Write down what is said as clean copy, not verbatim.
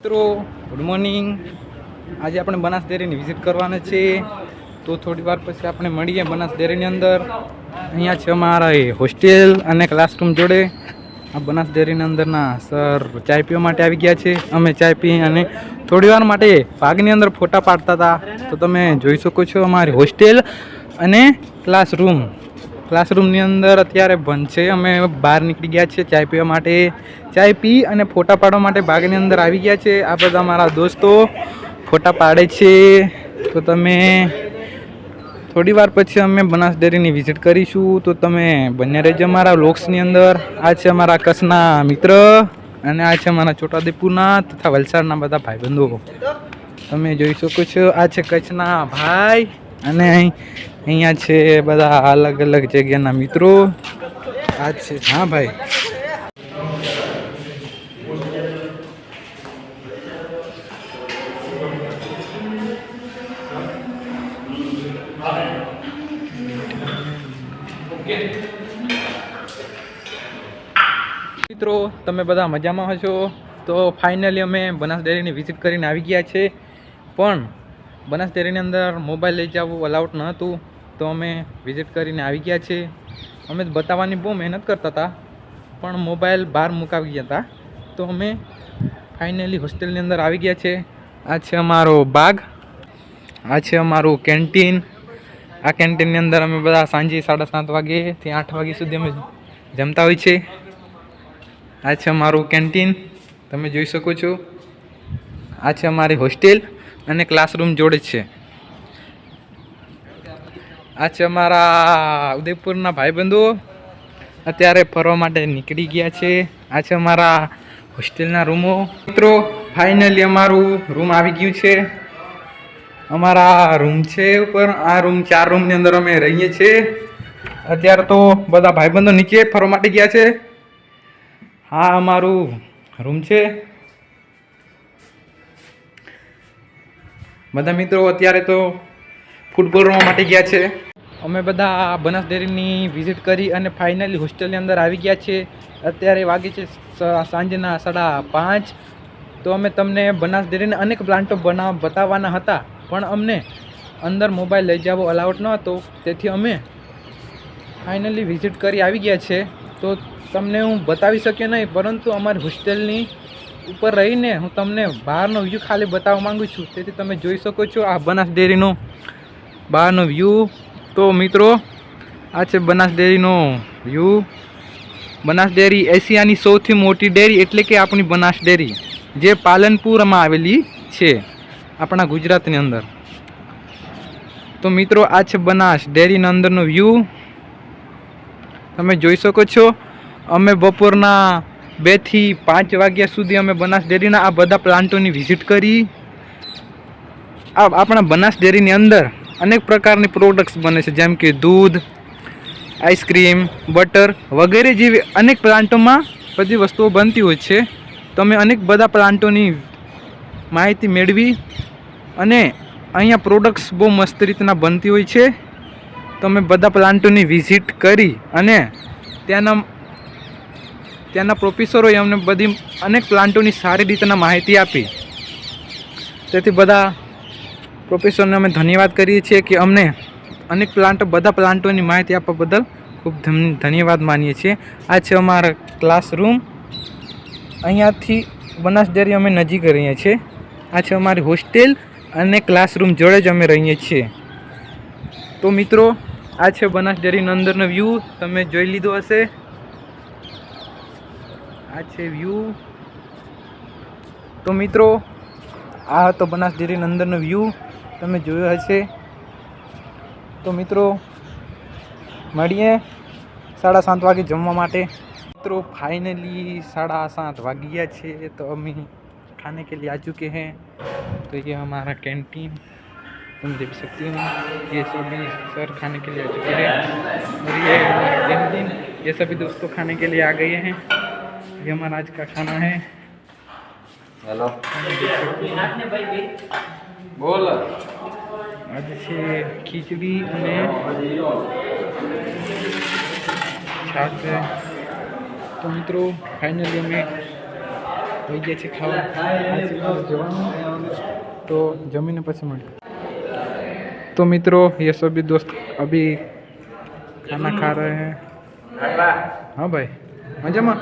મિત્રો good morning. આજે આપણે બનાસ ડેરીની વિઝિટ કરવાના છે, તો થોડી વાર પછી આપણે મળીએ બનાસ ડેરીની અંદર। અહીંયા છે અમારા હોસ્ટેલ અને ક્લાસરૂમ જોડે। આ બનાસ ડેરીની અંદરના સર ચાય પીવા માટે આવી ગયા છે। અમે ચાય પી અને થોડી વાર માટે ભાગની અંદર ફોટા પાડતા હતા, તો તમે જોઈ શકો છો અમારી હોસ્ટેલ અને ક્લાસરૂમની અંદર અત્યારે બંધ છે। અમે બહાર નીકળી ગયા છે ચાય પીવા માટે। ચાય પી અને ફોટા પાડવા માટે ભાગની અંદર આવી ગયા છે। આ બધા મારા દોસ્તો ફોટા પાડે છે, તો તમે થોડી વાર પછી અમે બનાસ ડેરીની વિઝિટ કરીશું, તો તમે બંને રહેજો અમારા વ્લોગ્સની અંદર। આ છે અમારા કચ્છના મિત્ર અને આ છે અમારા છોટાઉદેપુરના તથા વલસાડના બધા ભાઈબંધો, તમે જોઈ શકો છો। આ છે કચ્છના ભાઈ અને અહીંયા છે બધા અલગ અલગ જગ્યાના મિત્રો। આ છે હા ભાઈ, મિત્રો તમે બધા મજામાં હશો। તો ફાઇનલી અમે બનાસ ડેરીની વિઝિટ કરીને આવી ગયા છે, પણ બનાસ ડેરીની અંદર મોબાઈલ લઈ જવું અલાઉડ ન હતું, તો અમે વિઝિટ કરીને આવી ગયા છે। અમે બતાવવાની બહુ મહેનત કરતા હતા, પણ મોબાઈલ બહાર મુકાવી ગયા હતા, તો અમે ફાઇનલી હોસ્ટેલની અંદર આવી ગયા છે। આ છે અમારો બાગ, આ છે અમારું કેન્ટીન। આ કેન્ટીનની અંદર અમે બધા સાંજે 7:30 વાગ્યાથી 8 વાગ્યા સુધી અમે જમતા હોય છે। આ છે અમારું કેન્ટીન, તમે જોઈ શકો છો। આ છે અમારી હોસ્ટેલ અને ક્લાસરૂમ જોડે છે। આ છે અમારા ઉદયપુરના ભાઈબંધો, અત્યારે ફરવા માટે નીકળી ગયા છે। આ છે અમારા હોસ્ટેલના રૂમો। મિત્રો ફાઇનલી અમારું રૂમ આવી ગયું છે। અમારા રૂમ છે ઉપર, આ રૂમ 4 રૂમની અંદર અમે રહીએ છીએ। અત્યારે તો બધા ભાઈબંધો નીચે ફરવા માટે ગયા છે। હા અમારું રૂમ છે। બધા મિત્રો અત્યારે તો ફૂટબોલ રમવા માટે ગયા છે। અમે બધા બનાસ ડેરીની વિઝિટ કરી અને ફાઇનલી હોસ્ટેલની અંદર આવી ગયા છે। અત્યારે વાગે છે સાંજના 5:30। તો અમે તમને બનાસ ડેરીના અનેક પ્લાન્ટો બતાવવાના હતા, પણ અમને અંદર મોબાઈલ લઈ જવો અલાઉડ ન હતો, તેથી અમે ફાઇનલી વિઝિટ કરી આવી ગયા છે। તો તમને હું બતાવી શક્યો નહીં, પરંતુ અમારી હોસ્ટેલની ઉપર રહીને હું તમને બહારનો વ્યૂ ખાલી બતાવવા માગું છું, તેથી તમે જોઈ શકો છો આ બનાસ ડેરીનો બહારનો વ્યૂ। તો મિત્રો આ છે બનાસ ડેરીનો વ્યૂ। બનાસ ડેરી એશિયાની સૌથી મોટી ડેરી એટલે કે આપણી બનાસ ડેરી, જે પાલનપુરમાં આવેલી છે આપણા ગુજરાતની અંદર। તો મિત્રો આ છે બનાસ ડેરીના અંદરનો વ્યૂ, તમે જોઈ શકો છો। અમે બપોરના 2 થી 5 વાગ્યા સુધી અમે બનાસ ડેરીના આ બધા પ્લાન્ટોની વિઝિટ કરી। આપણા બનાસ ડેરીની અંદર અનેક પ્રકારની પ્રોડક્ટ્સ બને છે, જેમ કે દૂધ, આઈસ્ક્રીમ, બટર વગેરે જેવી અનેક પ્લાન્ટોમાં બધી વસ્તુઓ બનતી હોય છે। તમે અનેક બધા પ્લાન્ટોની માહિતી મેળવી અને અહીંયા પ્રોડક્ટ્સ બહુ મસ્ત રીતના બનતી હોય છે। તમે બધા પ્લાન્ટોની વિઝિટ કરી અને ત્યાંના પ્રોફેસરોએ અમને બધી અનેક પ્લાન્ટોની સારી રીતના માહિતી આપી, તેથી બધા પ્રોફેસરને અમે ધન્યવાદ કરીએ છીએ કે અમને અનેક બધા પ્લાન્ટોની માહિતી આપવા બદલ ખૂબ ધન્યવાદ માનીએ છીએ। આ છે અમારા ક્લાસરૂમ, અહીંયાથી બનાસ ડેરી અમે નજીક રહીએ છીએ। આ છે અમારી હોસ્ટેલ અને ક્લાસરૂમ જોડે જ અમે રહીએ છીએ। તો મિત્રો આ છે બનાસ ડેરીનો અંદરનો વ્યૂ, તમે જોઈ લીધો હશે। આ છે વ્યૂ। તો મિત્રો આ હતો બનાસ ડેરીનો અંદરનો વ્યૂ, તમે જોયો હશે। તો મિત્રો મળીએ 7:30 વાગે જમવા માટે। મિત્રો फाइनली 7:30 વાગી ગયા છે, તો અમે खाने के लिए आ चुके हैं। तो ये हमारा कैंटीन तुम देख सकती हो, ये सभी सर खाने के लिए आ चुके हैं, और ये कैंटीन ये सभी दोस्तों खाने के लिए आ गए हैं। ये हमारा आज का खाना है। हेलो बोल, आज છે ખીચડી અને છાશ છે। તો મિત્રો ફાઇનલી અમે થઈ ગયા છે ખાવા જવાનું, તો જમીને પછી મળીએ. तो मित्रों ये सभी दोस्त अभी खाना खा रहे हैं. हाँ भाई मजा में